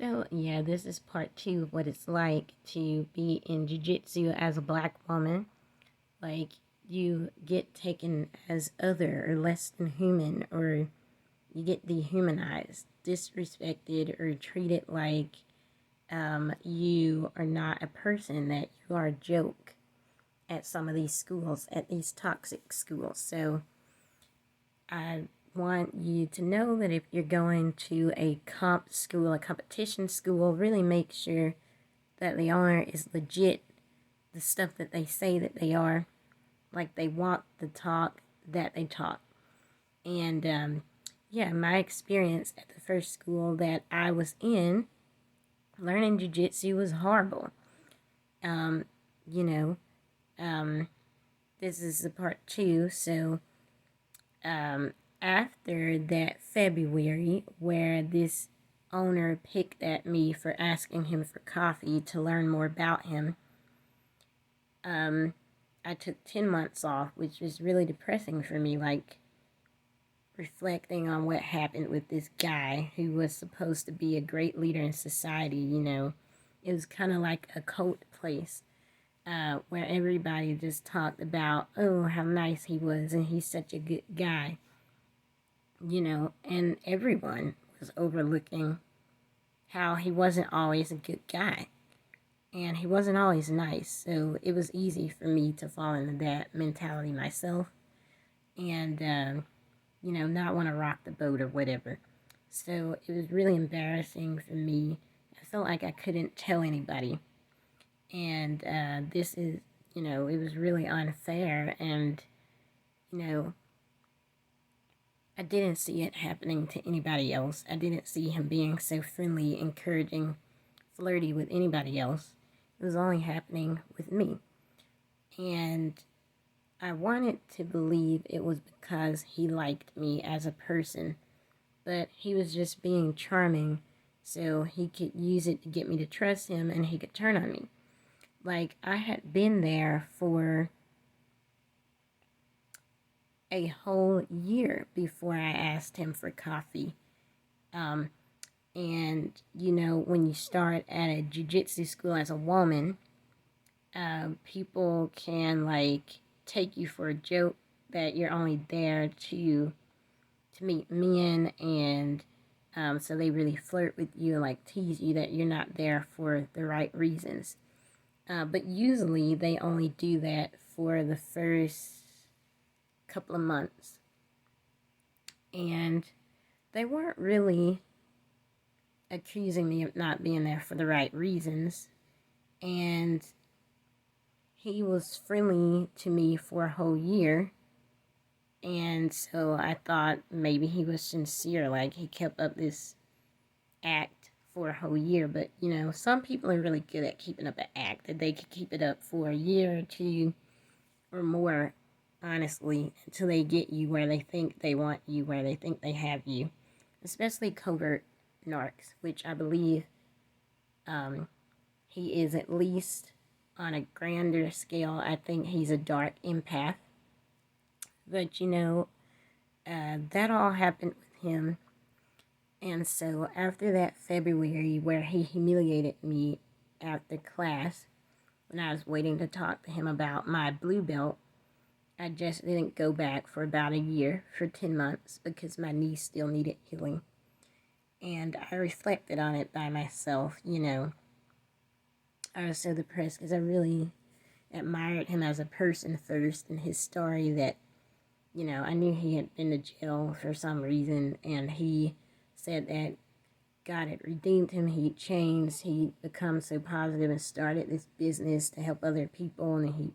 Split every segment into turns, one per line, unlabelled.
So, yeah, this is part two of what it's like to be in Jiu Jitsu as a black woman. Like, you get taken as other or less than human, or you get dehumanized, disrespected, or treated like you are not a person, that you are a joke at some of these schools, at these toxic schools. So, I want you to know that if you're going to a comp school, a competition school, really make sure that the owner is legit, the stuff that they say that they are, like they walk the talk that they talk. And yeah, my experience at the first school that I was in, learning jiu-jitsu was horrible. Um, you know, um, this is the part two, so um, after that February, where this owner picked at me for asking him for coffee to learn more about him, I took 10 months off, which was really depressing for me, like reflecting on what happened with this guy who was supposed to be a great leader in society. It was kind of like a cult place where everybody just talked about, oh, how nice he was and he's such a good guy, and everyone was overlooking how he wasn't always a good guy. And he wasn't always nice, so it was easy for me to fall into that mentality myself and, not want to rock the boat or whatever. So it was really embarrassing for me. I felt like I couldn't tell anybody. And this is, it was really unfair. And, you know, I didn't see it happening to anybody else. I didn't see him being so friendly, encouraging, flirty with anybody else. It was only happening with me. And I wanted to believe it was because he liked me as a person, but he was just being charming so he could use it to get me to trust him and he could turn on me. Like, I had been there for a whole year before I asked him for coffee. Um, and when you start at a jiu-jitsu school as a woman, people can like take you for a joke that you're only there to meet men, and so they really flirt with you, like tease you that you're not there for the right reasons. But usually they only do that for the first couple of months, and they weren't really accusing me of not being there for the right reasons. And he was friendly to me for a whole year. And so I thought maybe he was sincere, like he kept up this act for a whole year. But, some people are really good at keeping up an act, that they could keep it up for a year or two or more, honestly, until they get you where they think they want you, where they think they have you. Especially covert narcs, which I believe he is, at least on a grander scale. I think he's a dark empath. But, that all happened with him. And so after that February where he humiliated me after class, when I was waiting to talk to him about my blue belt, I just didn't go back for about a year, for 10 months, because my knee still needed healing. And I reflected on it by myself. I was so depressed because I really admired him as a person first, and his story that, I knew he had been to jail for some reason, and he said that God had redeemed him, he'd changed, he'd become so positive and started this business to help other people, and he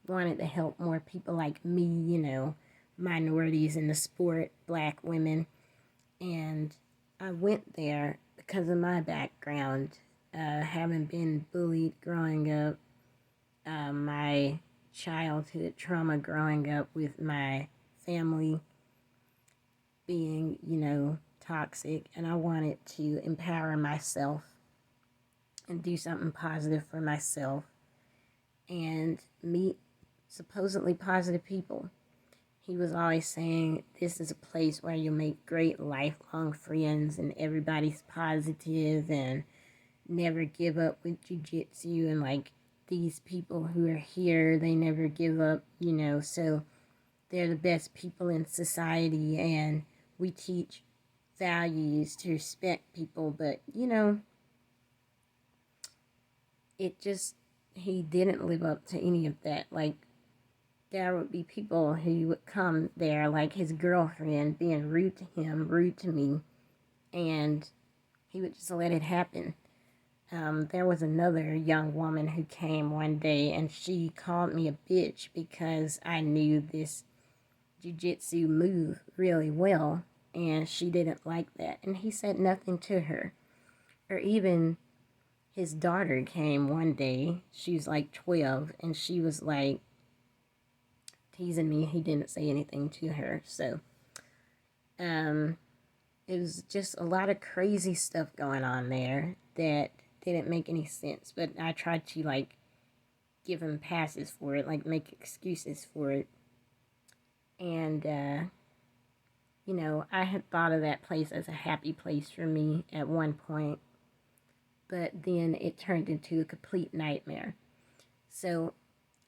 wanted to help more people like me, minorities in the sport, black women. And I went there because of my background, having been bullied growing up, my childhood trauma growing up with my family being, toxic, and I wanted to empower myself and do something positive for myself and meet supposedly positive people. he was always saying this is a place where you make great lifelong friends and everybody's positive and never give up with jiu-jitsu, and like these people who are here, they never give up, so they're the best people in society, and we teach values to respect people. But it just, he didn't live up to any of that. Like, there would be people who would come there, like his girlfriend being rude to him, rude to me, and he would just let it happen. There was another young woman who came one day, and she called me a bitch because I knew this jiu-jitsu move really well, and she didn't like that. And he said nothing to her. Or even his daughter came one day. She was like 12, and she was like teasing me. He didn't say anything to her. So, it was just a lot of crazy stuff going on there that didn't make any sense. But I tried to like give him passes for it, like make excuses for it. And, I had thought of that place as a happy place for me at one point, but then it turned into a complete nightmare. So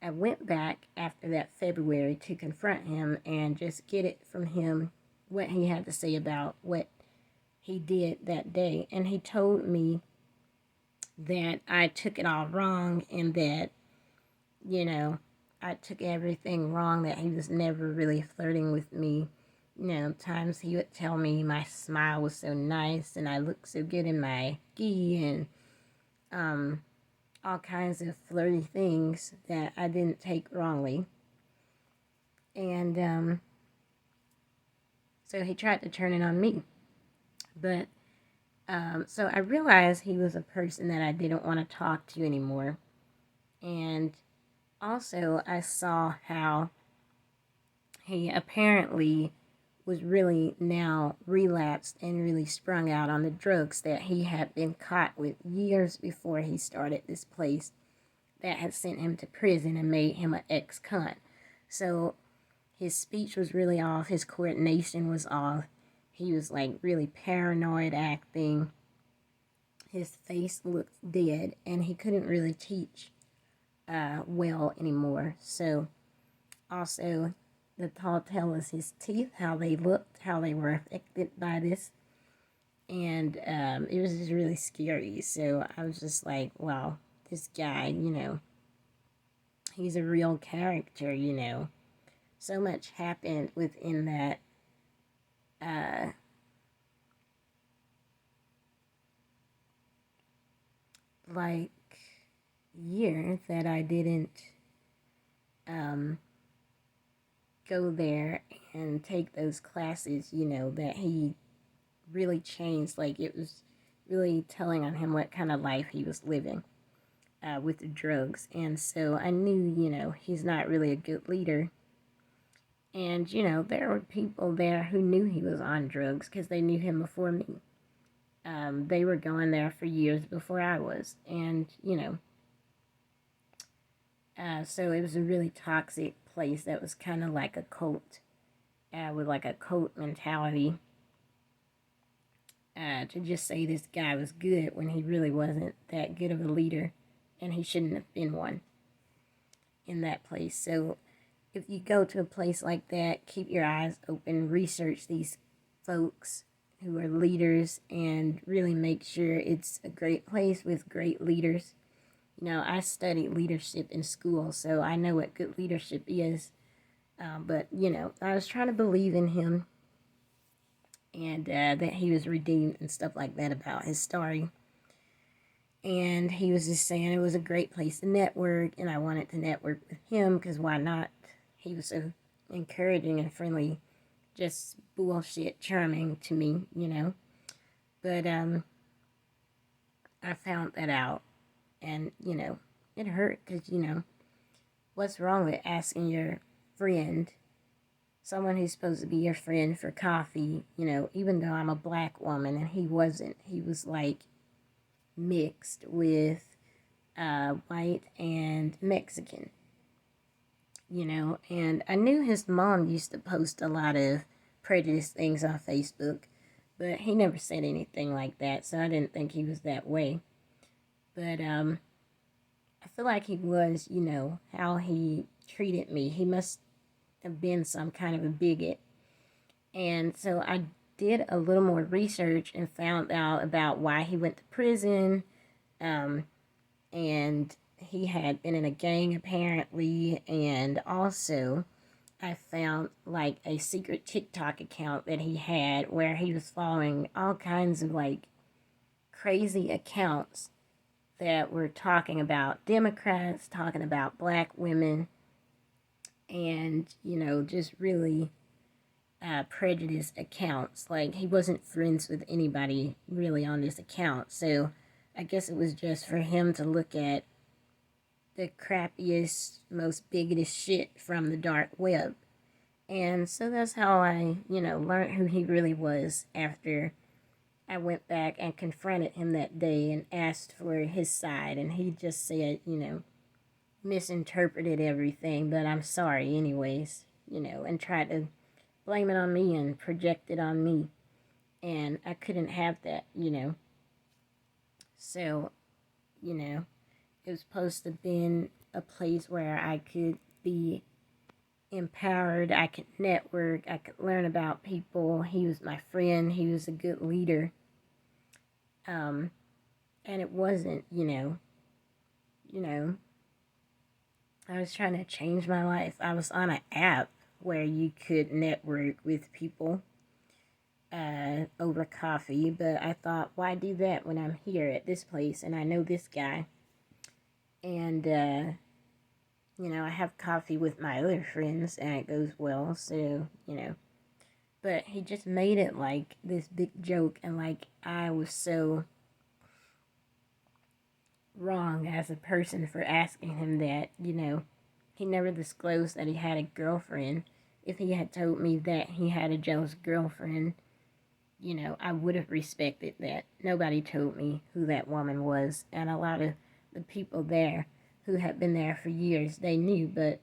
I went back after that February to confront him and just get it from him what he had to say about what he did that day. And he told me that I took it all wrong, and that, I took everything wrong, that he was never really flirting with me. Times he would tell me my smile was so nice and I looked so good in my gi, and all kinds of flirty things that I didn't take wrongly. And so he tried to turn it on me. But so I realized he was a person that I didn't want to talk to anymore. And also I saw how he apparently was really now relapsed and really sprung out on the drugs that he had been caught with years before he started this place that had sent him to prison and made him an ex-con. So his speech was really off, his coordination was off, he was like really paranoid acting, his face looked dead, and he couldn't really teach well anymore. So also, the tall tale is his teeth, how they looked, how they were affected by this. And it was just really scary. So I was just like, wow, this guy, he's a real character, So much happened within that like year that I didn't go there and take those classes, that he really changed. Like, it was really telling on him what kind of life he was living with the drugs. And so I knew, he's not really a good leader. And, there were people there who knew he was on drugs because they knew him before me. They were going there for years before I was. And, so it was a really toxic place that was kind of like a cult, with like a cult mentality. To just say this guy was good when he really wasn't that good of a leader, and he shouldn't have been one in that place. So if you go to a place like that, keep your eyes open, research these folks who are leaders, and really make sure it's a great place with great leaders. I studied leadership in school, so I know what good leadership is. But, I was trying to believe in him, and that he was redeemed and stuff like that about his story. And he was just saying it was a great place to network, and I wanted to network with him because why not? He was so encouraging and friendly, just bullshit charming to me, But I found that out, and, it hurt because, what's wrong with asking your friend, someone who's supposed to be your friend, for coffee, even though I'm a black woman and he wasn't. He was like mixed with white and Mexican. and I knew his mom used to post a lot of prejudice things on Facebook, but he never said anything like that, so I didn't think he was that way. But I feel like he was, how he treated me. He must have been some kind of a bigot. And so I did a little more research and found out about why he went to prison. And he had been in a gang apparently. And also, I found like a secret TikTok account that he had where he was following all kinds of like crazy accounts that were talking about Democrats, talking about black women, and, just really prejudice accounts. Like, he wasn't friends with anybody really on this account. So I guess it was just for him to look at the crappiest, most bigoted shit from the dark web. And so that's how I, learned who he really was after I went back and confronted him that day and asked for his side. And he just said, misinterpreted everything, but I'm sorry anyways, and tried to blame it on me and project it on me. And I couldn't have that. So, it was supposed to have been a place where I could be empowered, I could network, I could learn about people. He was my friend, he was a good leader. And it wasn't, I was trying to change my life. I was on an app where you could network with people over coffee, but I thought, why do that when I'm here at this place and I know this guy? And, I have coffee with my other friends and it goes well, so, But he just made it like this big joke, and like I was so wrong as a person for asking him that, He never disclosed that he had a girlfriend. If he had told me that he had a jealous girlfriend, I would have respected that. Nobody told me who that woman was, and a lot of the people there who had been there for years, they knew, but,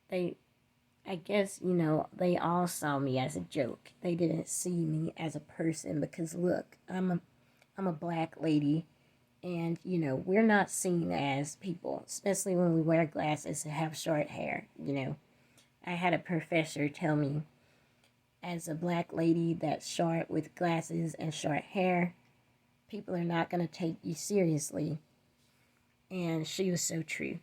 they, I guess, they all saw me as a joke. They didn't see me as a person because, look, I'm a black lady, and, we're not seen as people, especially when we wear glasses and have short hair, I had a professor tell me, as a black lady that's short with glasses and short hair, people are not going to take you seriously. And she was so true.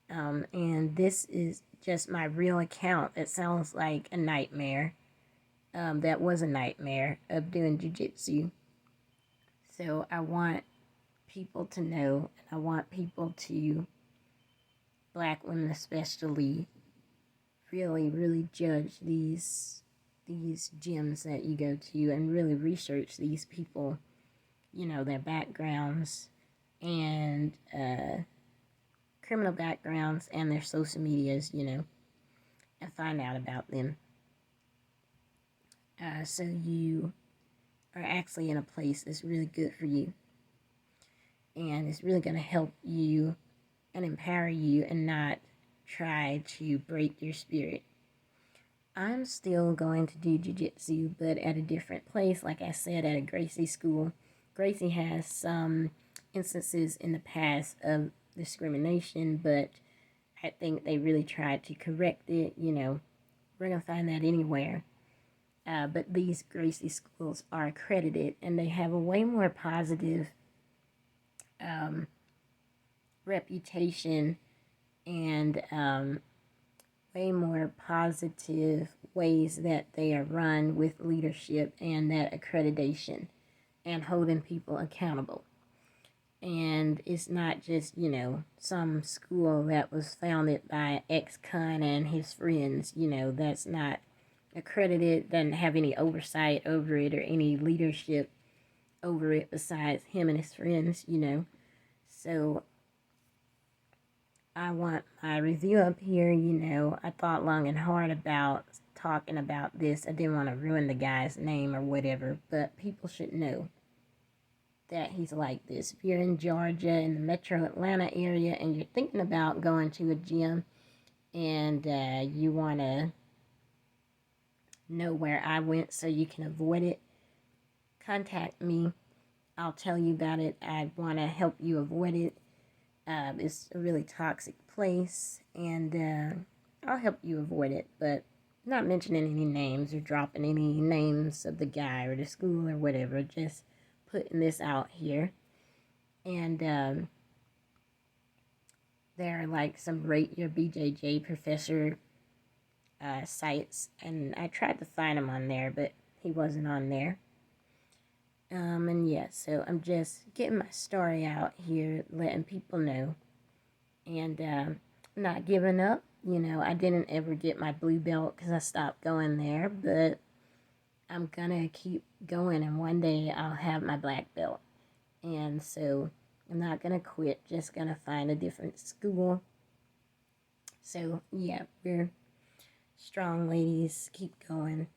And this is just my real account. It sounds like a nightmare. That was a nightmare of doing Jiu Jitsu. So I want people to know, and I want people to, black women especially, really, really judge these gyms that you go to and really research these people, their backgrounds and criminal backgrounds and their social medias, and find out about them. So you are actually in a place that's really good for you. And it's really going to help you and empower you and not try to break your spirit. I'm still going to do jiu-jitsu, but at a different place. Like I said, at a Gracie school. Gracie has some instances in the past of discrimination, but I think they really tried to correct it. We're going to find that anywhere. But these Gracie schools are accredited, and they have a way more positive reputation and way more positive ways that they are run with leadership and that accreditation and holding people accountable. And it's not just, some school that was founded by ex-con and his friends, that's not accredited, doesn't have any oversight over it or any leadership over it besides him and his friends, So I want my review up here, I thought long and hard about talking about this. I didn't want to ruin the guy's name or whatever, but people should know. that he's like this. If you're in Georgia, in the metro Atlanta area, and you're thinking about going to a gym and you want to know where I went so you can avoid it, contact me. I'll tell you about it. I want to help you avoid it. It's a really toxic place, and I'll help you avoid it, but not mentioning any names or dropping any names of the guy or the school or whatever, just putting this out here. And there are like some Rate Your BJJ Professor sites, and I tried to find him on there, but he wasn't on there. And yeah, so I'm just getting my story out here, letting people know, and not giving up. You know, I didn't ever get my blue belt because I stopped going there, but I'm gonna keep going, and one day I'll have my black belt. And so I'm not gonna quit, just gonna find a different school. So yeah, we're strong, ladies. Keep going.